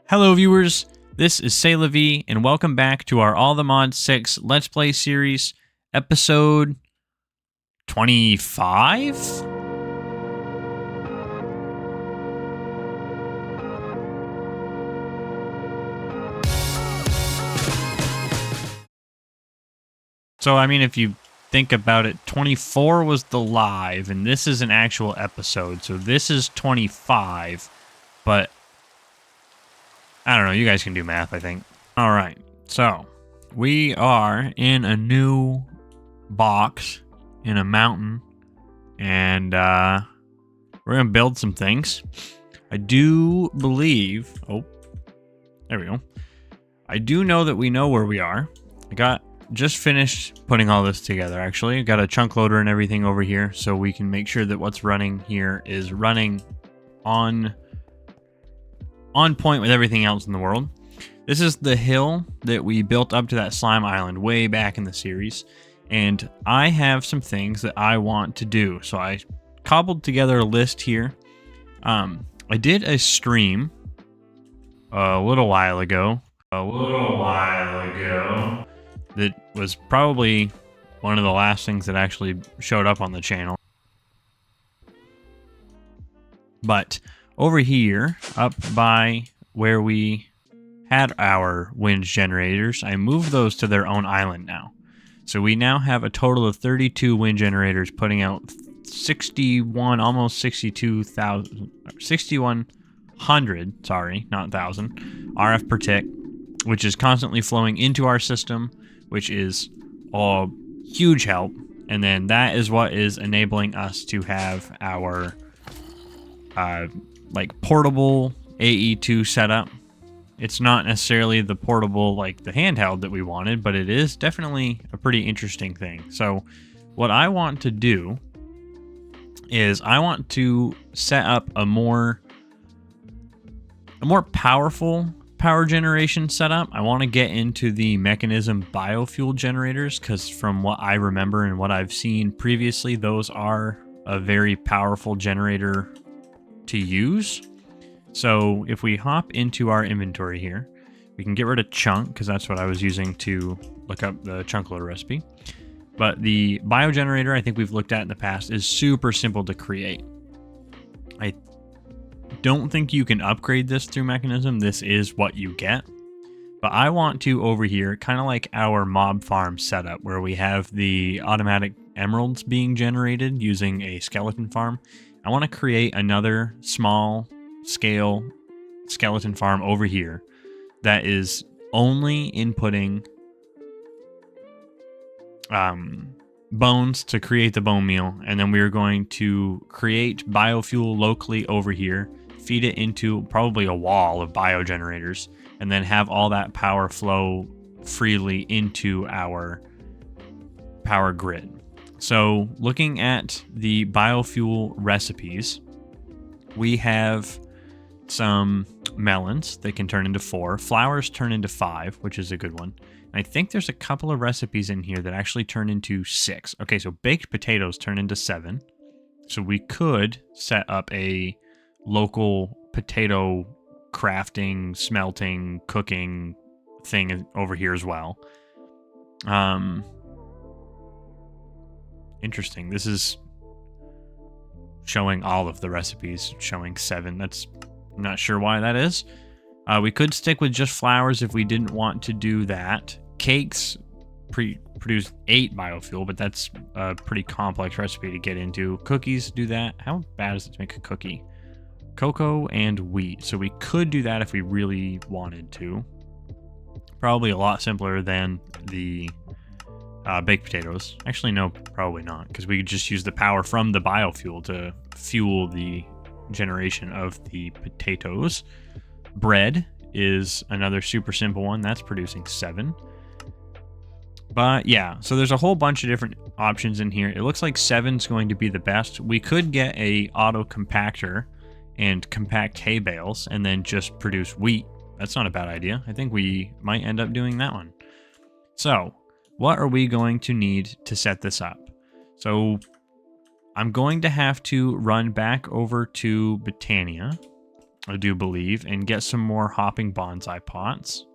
Hello viewers, this is Say-La-Vee, and welcome back to our All the Mods 6 Let's Play series, episode 25? So, I mean, if you think about it, 24 was the live, and this is an actual episode, so this is 25, but I don't know, you guys can do math, I think. Alright, so we are in a new box in a mountain, and we're going to build some things. I do believe, oh, there we go. I do know that we know where we are. I just finished putting all this together, actually. I got a chunk loader and everything over here, so we can make sure that what's running here is running on point with everything else in the world. This is the hill that we built up to that slime island way back in the series, and I have some things that I want to do. So I cobbled together a list here. I did a stream a little while ago. That was probably one of the last things that actually showed up on the channel. But over here, up by where we had our wind generators, I moved those to their own island now. So we now have a total of 32 wind generators putting out 61, almost 62,000, 6,100, sorry, not 1,000, RF per tick, which is constantly flowing into our system, which is a huge help. And then that is what is enabling us to have our like portable AE2 setup. It's not necessarily the portable, like the handheld that we wanted, but it is definitely a pretty interesting thing. So what I want to do is I want to set up a more powerful power generation setup. I want to get into the mechanism biofuel generators, because from what I remember and what I've seen previously, those are a very powerful generator to use. So if we hop into our inventory here, we can get rid of chunk, because that's what I was using to look up the chunk loader recipe. But the biogenerator, I think we've looked at in the past, is super simple to create. I don't think you can upgrade this through mechanism. This is what you get. But I want to, over here, kind of like our mob farm setup, where we have the automatic emeralds being generated using a skeleton farm. I want to create another small scale skeleton farm over here that is only inputting bones to create the bone meal, and then we're going to create biofuel locally over here, feed it into probably a wall of biogenerators, and then have all that power flow freely into our power grid. So looking at the biofuel recipes, we have some melons that can turn into 4. Flowers turn into 5, which is a good one. And I think there's a couple of recipes in here that actually turn into 6. Okay, so baked potatoes turn into 7. So we could set up a local potato crafting, smelting, cooking thing over here as well. Interesting. This is showing all of the recipes, showing 7. That's not sure why that is. We could stick with just flowers if we didn't want to do that. Cakes produce 8 biofuel, but that's a pretty complex recipe to get into. Cookies do that. How bad is it to make a cookie? Cocoa and wheat. So we could do that if we really wanted to. Probably a lot simpler than the baked potatoes. Actually, no, probably not, because we could just use the power from the biofuel to fuel the generation of the potatoes. Bread is another super simple one. That's producing 7. But yeah, so there's a whole bunch of different options in here. It looks like 7's going to be the best. We could get a auto compactor and compact hay bales and then just produce wheat. That's not a bad idea. I think we might end up doing that one. So what are we going to need to set this up? So I'm going to have to run back over to Britannia I do believe, and get some more hopping bonsai pots.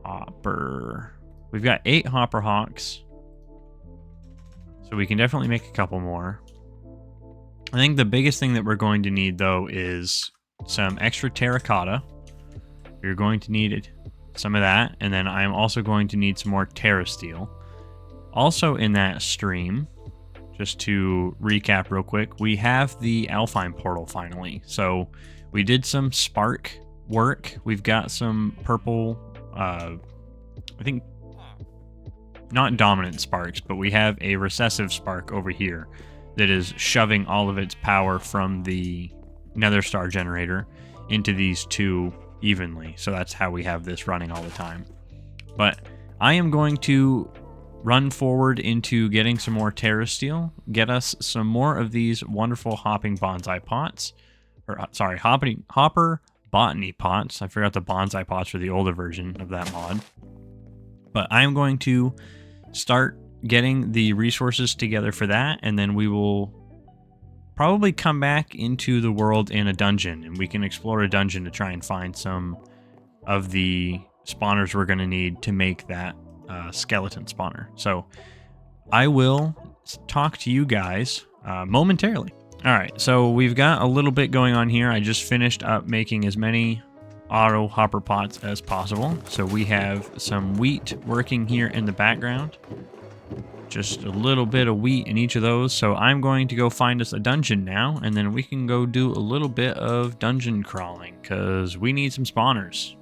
Hopper. We've got 8 hopper hawks. So we can definitely make a couple more. I think the biggest thing that we're going to need, though, is some extra terracotta. You're going to need some of that, and then I'm also going to need some more terra steel. Also in that stream, just to recap real quick, we have the Alpine portal finally. So we did some spark work. We've got some purple, I think, not dominant sparks, but we have a recessive spark over here that is shoving all of its power from the nether star generator into these two evenly. So that's how we have this running all the time. But I am going to run forward into getting some more terra steel, get us some more of these wonderful hopping bonsai pots, or sorry, hopper botany pots. I forgot the bonsai pots for the older version of that mod. But I am going to start getting the resources together for that, and then we will probably come back into the world in a dungeon, and we can explore a dungeon to try and find some of the spawners we're going to need to make that skeleton spawner. So I will talk to you guys momentarily. All right, so we've got a little bit going on here. I just finished up making as many auto hopper pots as possible. So we have some wheat working here in the background. Just a little bit of wheat in each of those. So I'm going to go find us a dungeon now, and then we can go do a little bit of dungeon crawling because we need some spawners.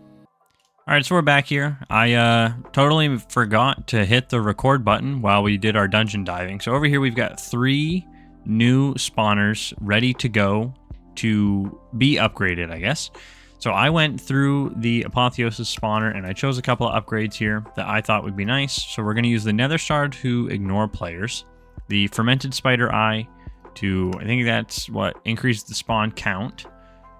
All right, so we're back here. I totally forgot to hit the record button while we did our dungeon diving. So over here we've got 3 new spawners ready to go to be upgraded, I guess. So I went through the Apotheosis spawner and I chose a couple of upgrades here that I thought would be nice. So we're going to use the Nether Star to ignore players, the Fermented Spider Eye to, I think that's what, increase the spawn count,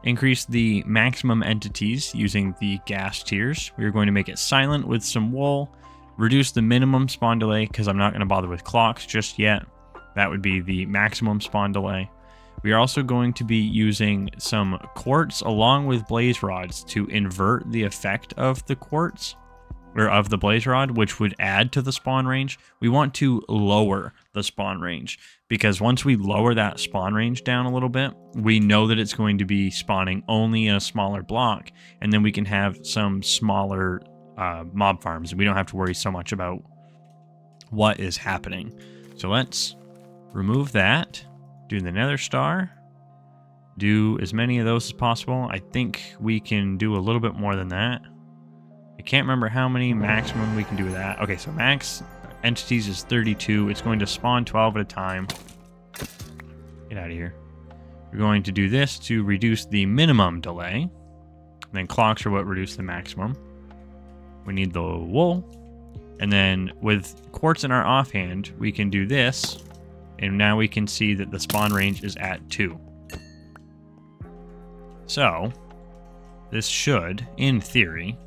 increase the maximum entities using the gas tiers. We're going to make it silent with some wool, reduce the minimum spawn delay because I'm not going to bother with clocks just yet. That would be the maximum spawn delay. We are also going to be using some quartz along with blaze rods to invert the effect of the quartz, or of the blaze rod, which would add to the spawn range. We want to lower the spawn range because once we lower that spawn range down a little bit, we know that it's going to be spawning only in a smaller block, and then we can have some smaller mob farms, and we don't have to worry so much about what is happening. So let's remove that. Do the Nether Star. Do as many of those as possible. I think we can do a little bit more than that. I can't remember how many maximum we can do with that. Okay, so max entities is 32. It's going to spawn 12 at a time. Get out of here. We're going to do this to reduce the minimum delay. And then clocks are what reduce the maximum. We need the wool. And then with quartz in our offhand, we can do this. And now we can see that the spawn range is at 2. So, this should, in theory,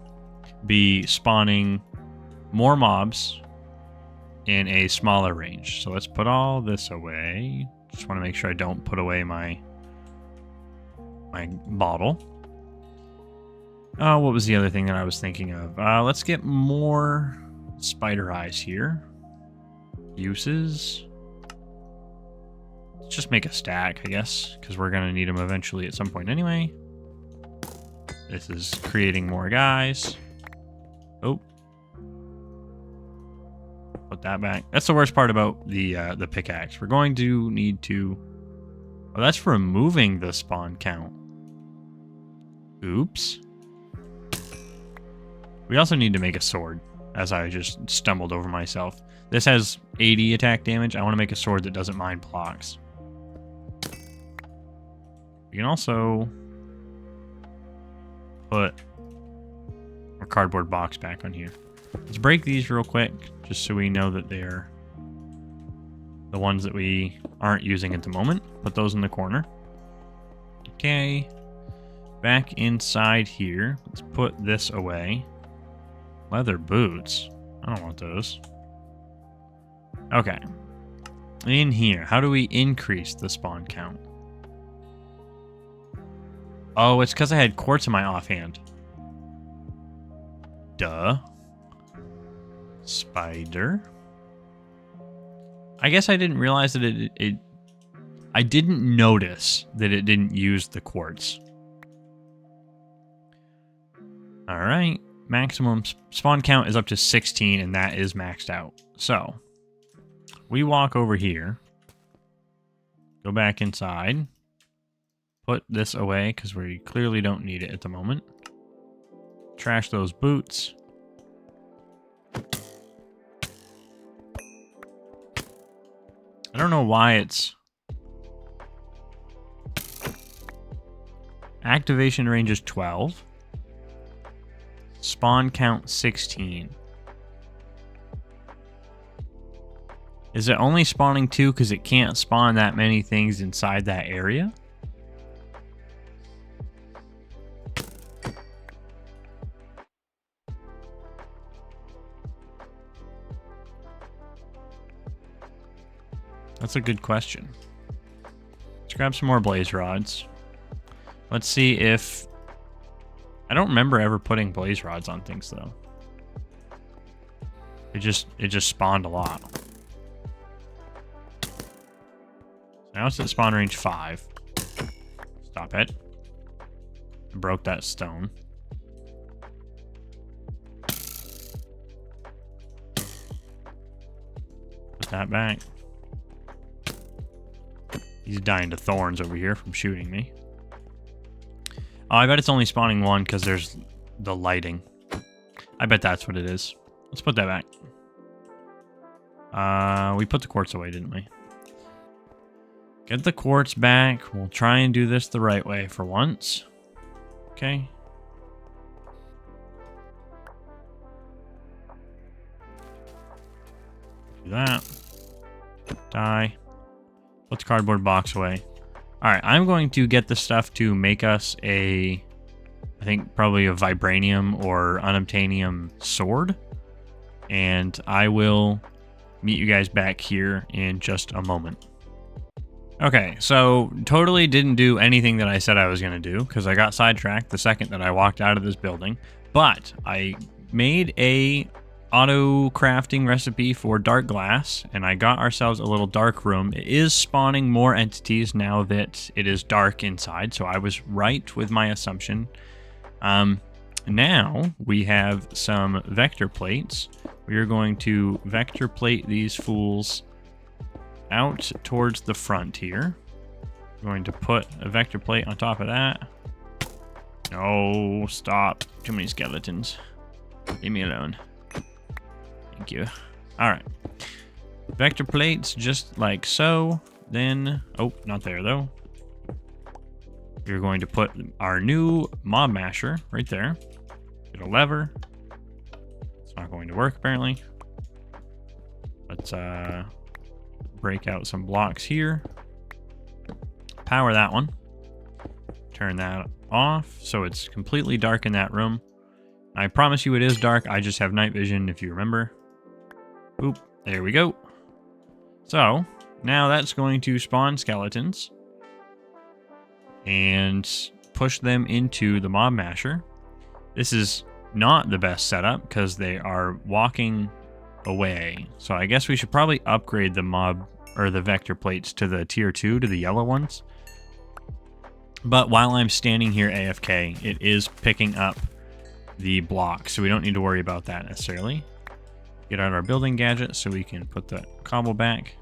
be spawning more mobs in a smaller range. So let's put all this away. Just want to make sure I don't put away my bottle. Oh, what was the other thing that I was thinking of? Let's get more spider eyes here. Uses. Let's just make a stack, I guess, because we're going to need them eventually at some point anyway. This is creating more guys. Oh. Put that back. That's the worst part about the pickaxe. We're going to need to... Oh, that's removing the spawn count. Oops. We also need to make a sword, as I just stumbled over myself. This has 80 attack damage. I want to make a sword that doesn't mind blocks. We can also put our cardboard box back on here. Let's break these real quick, just so we know that they're the ones that we aren't using at the moment. Put those in the corner. Okay. Back inside here, let's put this away. Leather boots. I don't want those. Okay. In here, how do we increase the spawn count? Oh, it's because I had quartz in my offhand. Duh. Spider. I guess I didn't realize that I didn't notice that it didn't use the quartz. All right. Maximum spawn count is up to 16, and that is maxed out. So, we walk over here. Go back inside. Put this away, because we clearly don't need it at the moment. Trash those boots. I don't know why it's... Activation range is 12. Spawn count 16. Is it only spawning 2 because it can't spawn that many things inside that area? That's a good question. Let's grab some more blaze rods. Let's see if... I don't remember ever putting blaze rods on things, though. It just spawned a lot. Now it's at spawn range 5. Stop it. I broke that stone. Put that back. He's dying to thorns over here from shooting me. Oh, I bet it's only spawning 1 because there's the lighting. I bet that's what it is. Let's put that back. We put the quartz away, didn't we? Get the quartz back. We'll try and do this the right way for once. Okay. Do that. Die. Put the cardboard box away. Alright, I'm going to get the stuff to make us I think probably a vibranium or unobtainium sword. And I will meet you guys back here in just a moment. Okay, so totally didn't do anything that I said I was going to do because I got sidetracked the second that I walked out of this building. But I made a auto crafting recipe for dark glass, and I got ourselves a little dark room. It is spawning more entities now that it is dark inside, so I was right with my assumption. Now we have some vector plates. We are going to vector plate these fools out towards the front here. I'm going to put a vector plate on top of that. No, stop. Too many skeletons. Leave me alone. Thank you. Alright. Vector plates just like so. Then, oh, not there though. We're going to put our new mob masher right there. Get a lever. It's not going to work apparently. Let's break out some blocks here. Power that one. Turn that off so it's completely dark in that room. I promise you it is dark. I just have night vision if you remember. Oop, there we go. So, now that's going to spawn skeletons and push them into the mob masher. This is not the best setup because they are walking away. So I guess we should probably upgrade the mob or the vector plates to the tier 2, to the yellow ones. But while I'm standing here AFK, it is picking up the block, so we don't need to worry about that necessarily. Get out our building gadget so we can put the cobble back.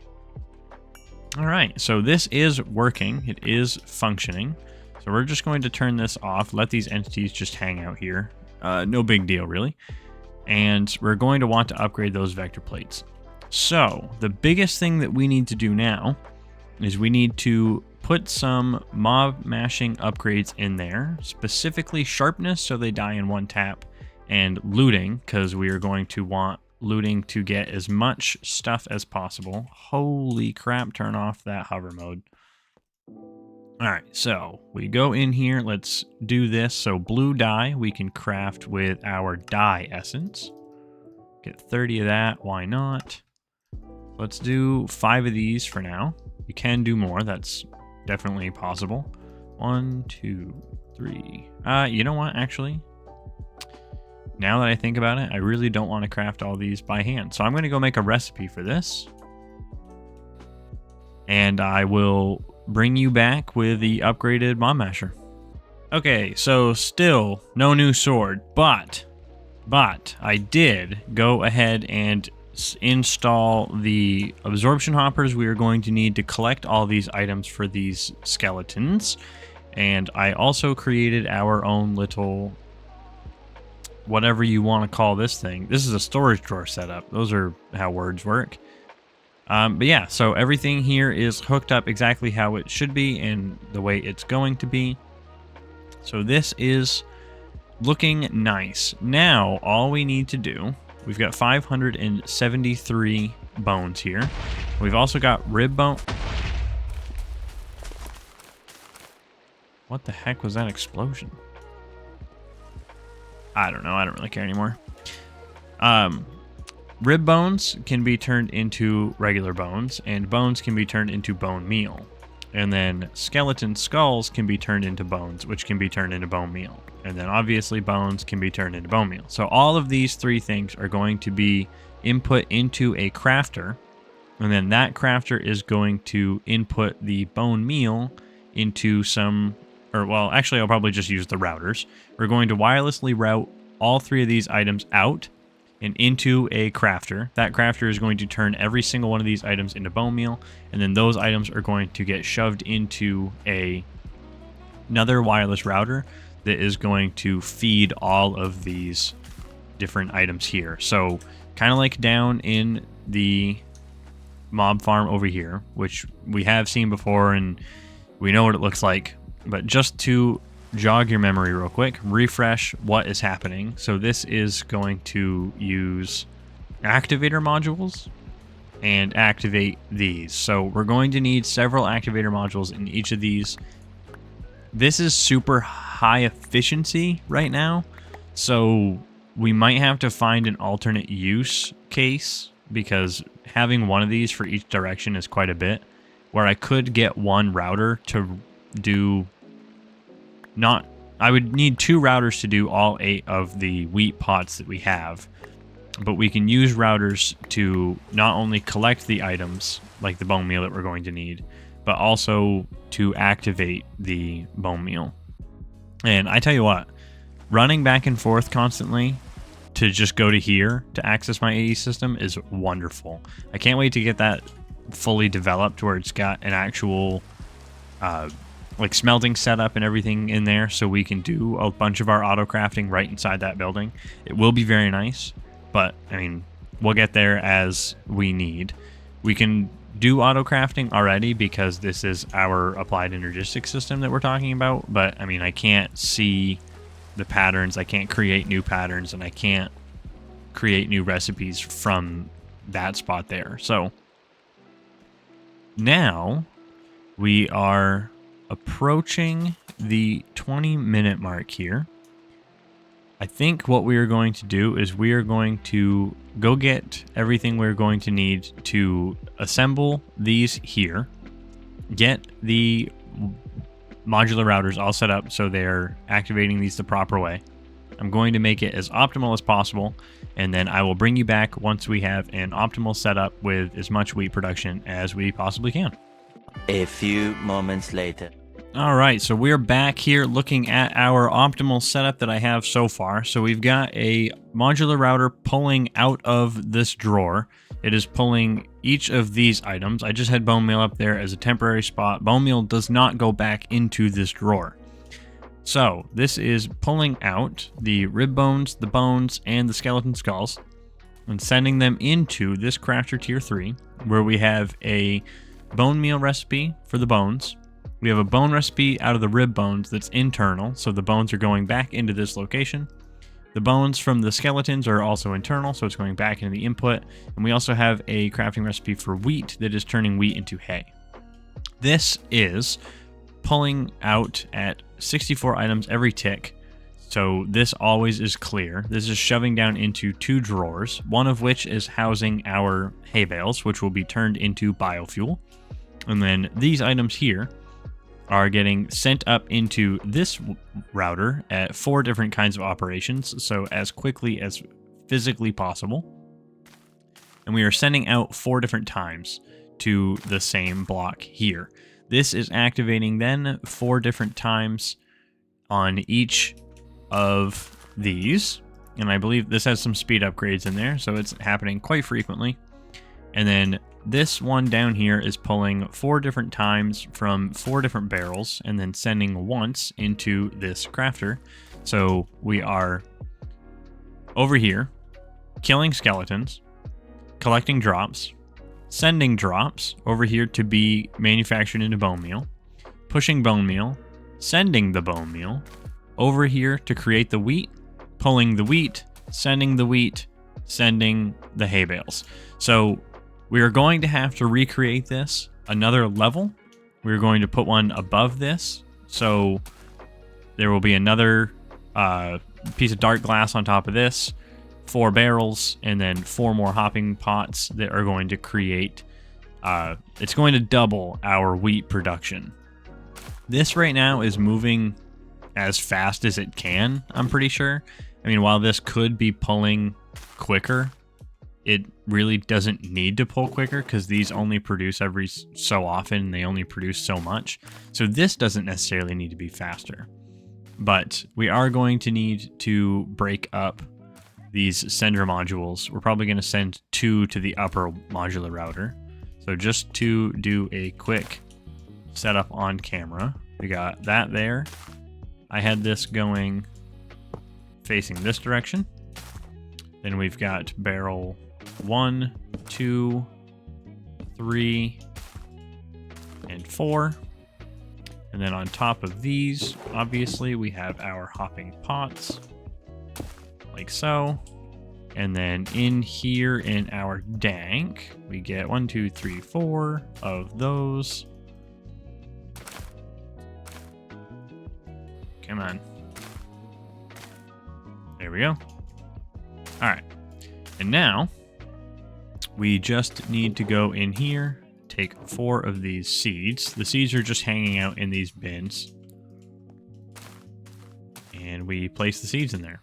All right, so this is working. It is functioning. So we're just going to turn this off, let these entities just hang out here. No big deal, really. And we're going to want to upgrade those vector plates. So the biggest thing that we need to do now is we need to put some mob mashing upgrades in there, specifically sharpness so they die in one tap, and looting because we are going to want looting to get as much stuff as possible. Holy crap, turn off that hover mode. Alright, so we go in here, let's do this. So blue dye we can craft with our dye essence. Get 30 of that, why not? Let's do 5 of these for now. You can do more, that's definitely possible. 1, 2, 3. You know what, actually? Now that I think about it, I really don't want to craft all these by hand. So I'm going to go make a recipe for this. And I will bring you back with the upgraded Mod Masher. Okay, so still no new sword, but I did go ahead and install the absorption hoppers we are going to need to collect all these items for these skeletons. And I also created our own little, whatever you want to call this thing. This is a storage drawer setup. Those are how words work. But yeah, so everything here is hooked up exactly how it should be and the way it's going to be. So this is looking nice. Now, all we need to do, we've got 573 bones here. We've also got rib bone. What the heck was that explosion? I don't know. I don't really care anymore. Rib bones can be turned into regular bones, and bones can be turned into bone meal. And then skeleton skulls can be turned into bones, which can be turned into bone meal. And then obviously bones can be turned into bone meal. So all of these three things are going to be input into a crafter. And then that crafter is going to input the bone meal into some, or well, actually I'll probably just use the routers. We're going to wirelessly route all three of these items out and into a crafter. That crafter is going to turn every single one of these items into bone meal, and then those items are going to get shoved into another wireless router that is going to feed all of these different items here. So kind of like down in the mob farm over here, which we have seen before and we know what it looks like, but just to jog your memory real quick, refresh what is happening. So this is going to use activator modules and activate these. So we're going to need several activator modules in each of these. This is super high efficiency right now, so we might have to find an alternate use case, because having one of these for each direction is quite a bit, where I could get one router to do I would need 2 routers to do all 8 of the wheat pots that we have, but we can use routers to not only collect the items, like the bone meal that we're going to need, but also to activate the bone meal. And I tell you what, running back and forth constantly to just go to here to access my AE system is wonderful. I can't wait to get that fully developed where it's got an actual like smelting setup and everything in there, so we can do a bunch of our auto crafting right inside that building. It will be very nice, but I mean, we'll get there as we need. We can do auto crafting already because this is our applied energistic system that we're talking about, but I mean, I can't see the patterns, I can't create new patterns, and I can't create new recipes from that spot there. So now we are approaching the 20-minute mark here. I think what we are going to do is we are going to go get everything we're going to need to assemble these here, get the modular routers all set up so they're activating these the proper way. I'm going to make it as optimal as possible, and then I will bring you back once we have an optimal setup with as much wheat production as we possibly can. A few moments later. All right, so we're back here looking at our optimal setup that I have so far. So we've got a modular router pulling out of this drawer. It is pulling each of these items. I just had bone meal up there as a temporary spot. Bone meal does not go back into this drawer. So this is pulling out the rib bones, the bones, and the skeleton skulls and sending them into this crafter tier 3, where we have a bone meal recipe for the bones. We have a bone recipe out of the rib bones that's internal, so the bones are going back into this location. The bones from the skeletons are also internal, so it's going back into the input. And we also have a crafting recipe for wheat that is turning wheat into hay. This is pulling out at 64 items every tick, so this always is clear. This is shoving down into 2 drawers, one of which is housing our hay bales, which will be turned into biofuel. And then these items here are getting sent up into this router at 4 different kinds of operations, so as quickly as physically possible. And we are sending out 4 different times to the same block here. This is activating then 4 different times on each of these. And I believe this has some speed upgrades in there, so it's happening quite frequently. And then this one down here is pulling 4 different times from 4 different barrels and then sending once into this crafter. So we are over here killing skeletons, collecting drops, sending drops over here to be manufactured into bone meal, pushing bone meal, sending the bone meal over here to create the wheat, pulling the wheat, sending the hay bales. So we are going to have to recreate this another level. We're going to put one above this. So there will be another piece of dark glass on top of this, 4 barrels, and then 4 more hopping pots that are going to create, it's going to double our wheat production. This right now is moving as fast as it can, I'm pretty sure. I mean, while this could be pulling quicker, it really doesn't need to pull quicker because these only produce every so often. They only produce so much. So this doesn't necessarily need to be faster. But we are going to need to break up these sender modules. We're probably going to send 2 to the upper modular router. So just to do a quick setup on camera, we got that there. I had this going facing this direction. Then we've got barrel 1, 2, 3, and 4. And then on top of these, obviously, we have our hopping pots, like so. And then in here in our dank, we get 1, 2, 3, 4 of those. Come on. There we go. All right. And now we just need to go in here, take 4 of these seeds. The seeds are just hanging out in these bins. And we place the seeds in there.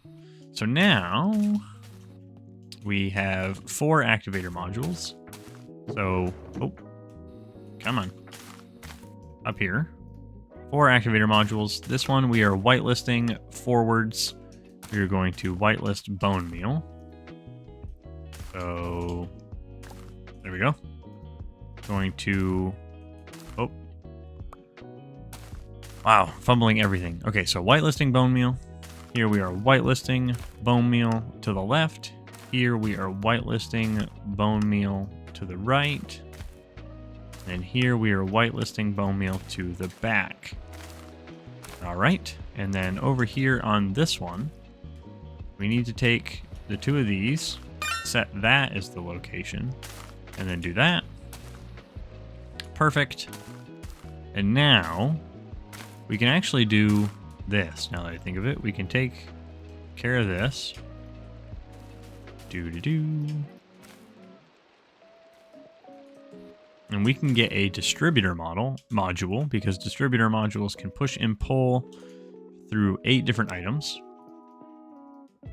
So now we have 4 activator modules. So, oh, come on. Up here. 4 activator modules. This one we are whitelisting forwards. We are going to whitelist bone meal. So there we go. Going to, oh, wow, fumbling everything. Okay, so whitelisting bone meal. Here we are whitelisting bone meal to the left. Here we are whitelisting bone meal to the right. And here we are whitelisting bone meal to the back. All right, and then over here on this one, we need to take the 2 of these, set that as the location, and then do that. Perfect. And now we can actually do this. Now that I think of it, we can take care of this. And we can get a distributor module because distributor modules can push and pull through 8 different items.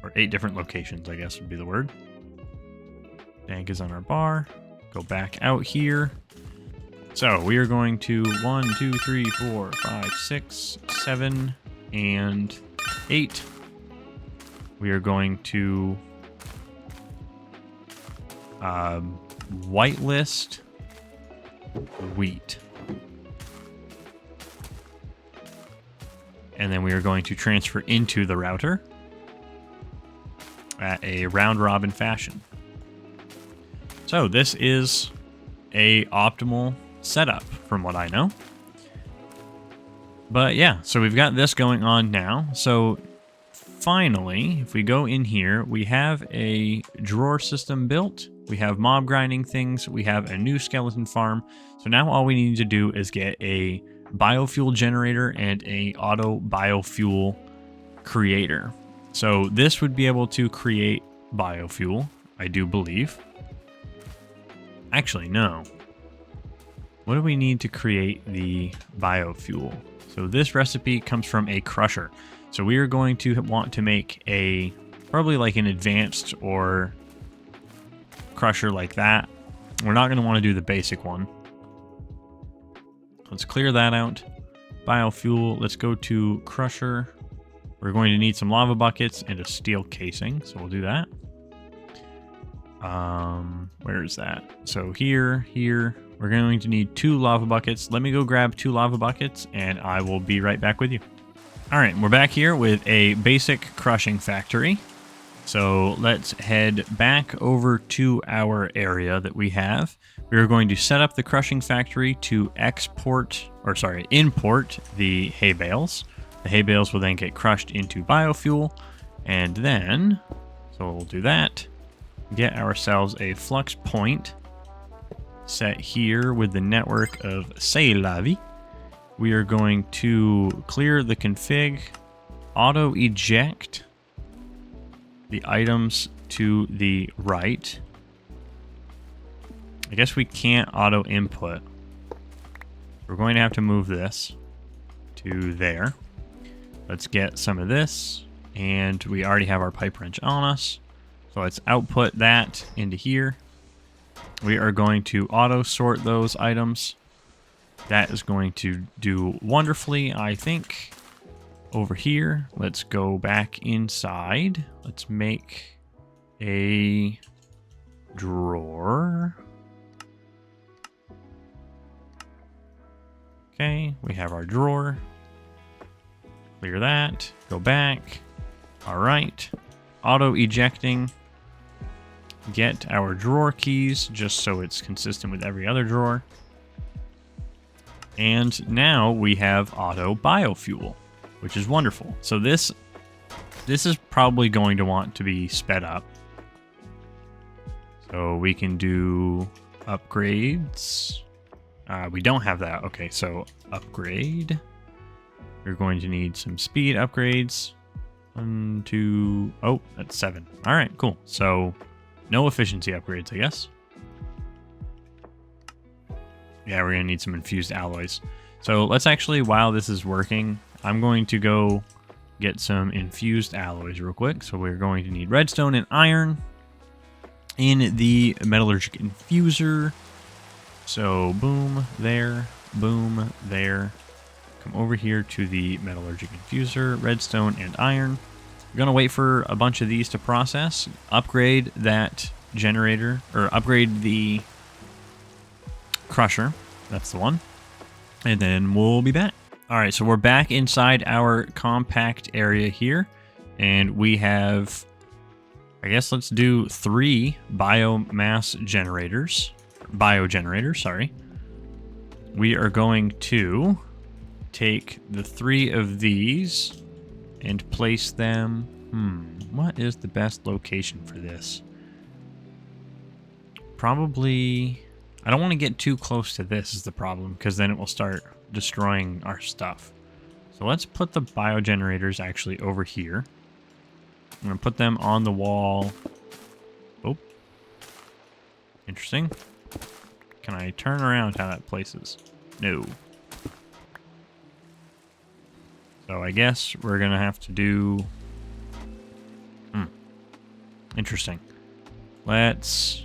Or 8 different locations, I guess would be the word. Dank is on our bar. Go back out here. So we are going to 1, 2, 3, 4, 5, 6, 7, and 8. We are going to whitelist wheat. And then we are going to transfer into the router at a round robin fashion. So this is a optimal setup from what I know. But yeah, so we've got this going on now. So finally, if we go in here, we have a drawer system built. We have mob grinding things. We have a new skeleton farm. So now all we need to do is get a biofuel generator and a auto biofuel creator. So this would be able to create biofuel, I do believe. Actually, no. what do we need to create the biofuel? So this recipe comes from a crusher. So we are going to want to make a, probably like an advanced or crusher like that. We're not going to want to do the basic one. Let's clear that out. Biofuel, let's go to crusher. We're going to need some lava buckets and a steel casing, so we'll do that. Where is that? So here, we're going to need 2 lava buckets. Let me go grab 2 lava buckets and I will be right back with you. All right, we're back here with a basic crushing factory. So let's head back over to our area that we have. We are going to set up the crushing factory to import the hay bales. The hay bales will then get crushed into biofuel. And then, so we'll do that. Get ourselves a flux point set here with the network of Say-La-Vee. We are going to clear the config, auto eject the items to the right. I guess we can't auto input. We're going to have to move this to there. Let's get some of this, and we already have our pipe wrench on us. So let's output that into here. We are going to auto sort those items. That is going to do wonderfully, I think. Over here, let's go back inside. Let's make a drawer. Okay, we have our drawer. Clear that, go back. All right, auto ejecting. Get our drawer keys just so it's consistent with every other drawer. And now we have auto biofuel, which is wonderful. So this is probably going to want to be sped up. So we can do upgrades. We don't have that. Okay, so upgrade. You're going to need some speed upgrades. 1, 2, oh, that's 7. All right, cool. So no efficiency upgrades, I guess. Yeah, we're going to need some infused alloys. So let's actually, while this is working, I'm going to go get some infused alloys real quick. So we're going to need redstone and iron in the metallurgic infuser. So boom, there, come over here to the metallurgic infuser, redstone and iron. We're going to wait for a bunch of these to process, upgrade that generator, or upgrade the crusher. That's the one. And then we'll be back. All right, so we're back inside our compact area here. And we have, I guess let's do 3 biogenerators, sorry. We are going to take the 3 of these and place them. What is the best location for this? Probably, I don't want to get too close to this is the problem, because then it will start destroying our stuff. So let's put the biogenerators actually over here. I'm going to put them on the wall. Oh, interesting. Can I turn around how that places? No. So I guess we're going to have to do... Interesting. Let's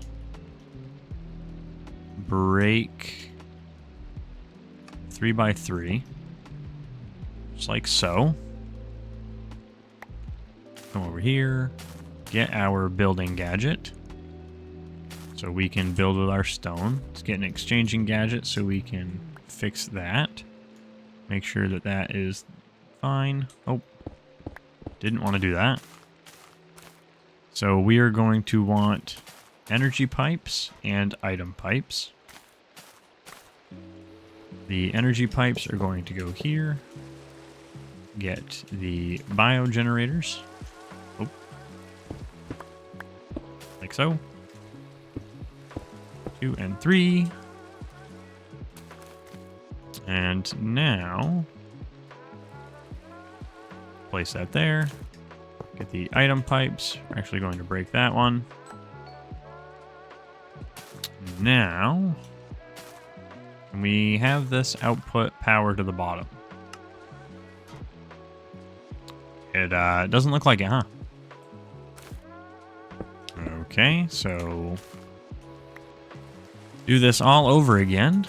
break 3x3. Just like so. Come over here. Get our building gadget. So we can build with our stone. Let's get an exchanging gadget so we can fix that. Make sure that that is fine. Oh, didn't want to do that. So we are going to want energy pipes and item pipes. The energy pipes are going to go here. Get the biogenerators. Oh. Like so. 2 and 3. And now, place that there. Get the item pipes. We're actually going to break that one. Now, And we have this output power to the bottom. It doesn't look like it, huh? Okay, so do this all over again.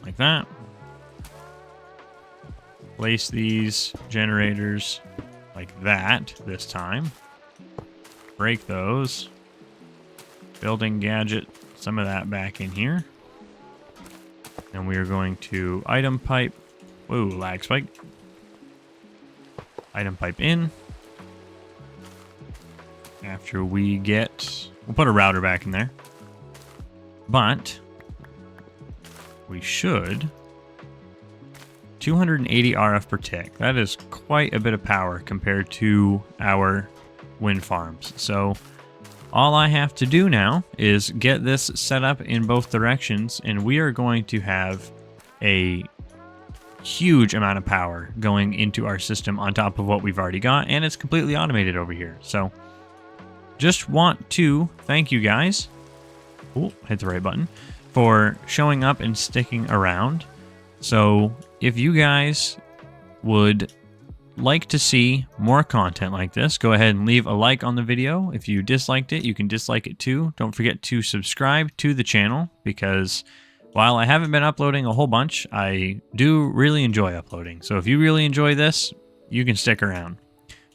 Like that. Place these generators like that this time. Break those. Building gadget, some of that back in here. And we are going to item pipe. Whoa, lag spike. Item pipe in. After we get... We'll put a router back in there. But we should... 280 RF per tick. That is quite a bit of power compared to our wind farms. So all I have to do now is get this set up in both directions, and we are going to have a huge amount of power going into our system on top of what we've already got, and it's completely automated over here. So just want to thank you guys, hit the right button, for showing up and sticking around. So if you guys would like to see more content like this, go ahead and leave a like on the video. If you disliked it, you can dislike it too. Don't forget to subscribe to the channel, because while I haven't been uploading a whole bunch, I do really enjoy uploading. So if you really enjoy this, you can stick around.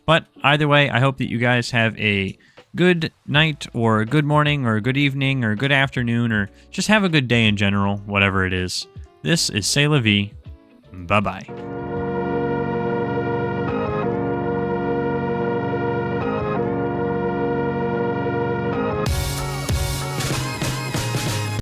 But either way, I hope that you guys have a good night or a good morning or a good evening or a good afternoon, or just have a good day in general, whatever it is. This is Say-La-Vee. Bye-bye.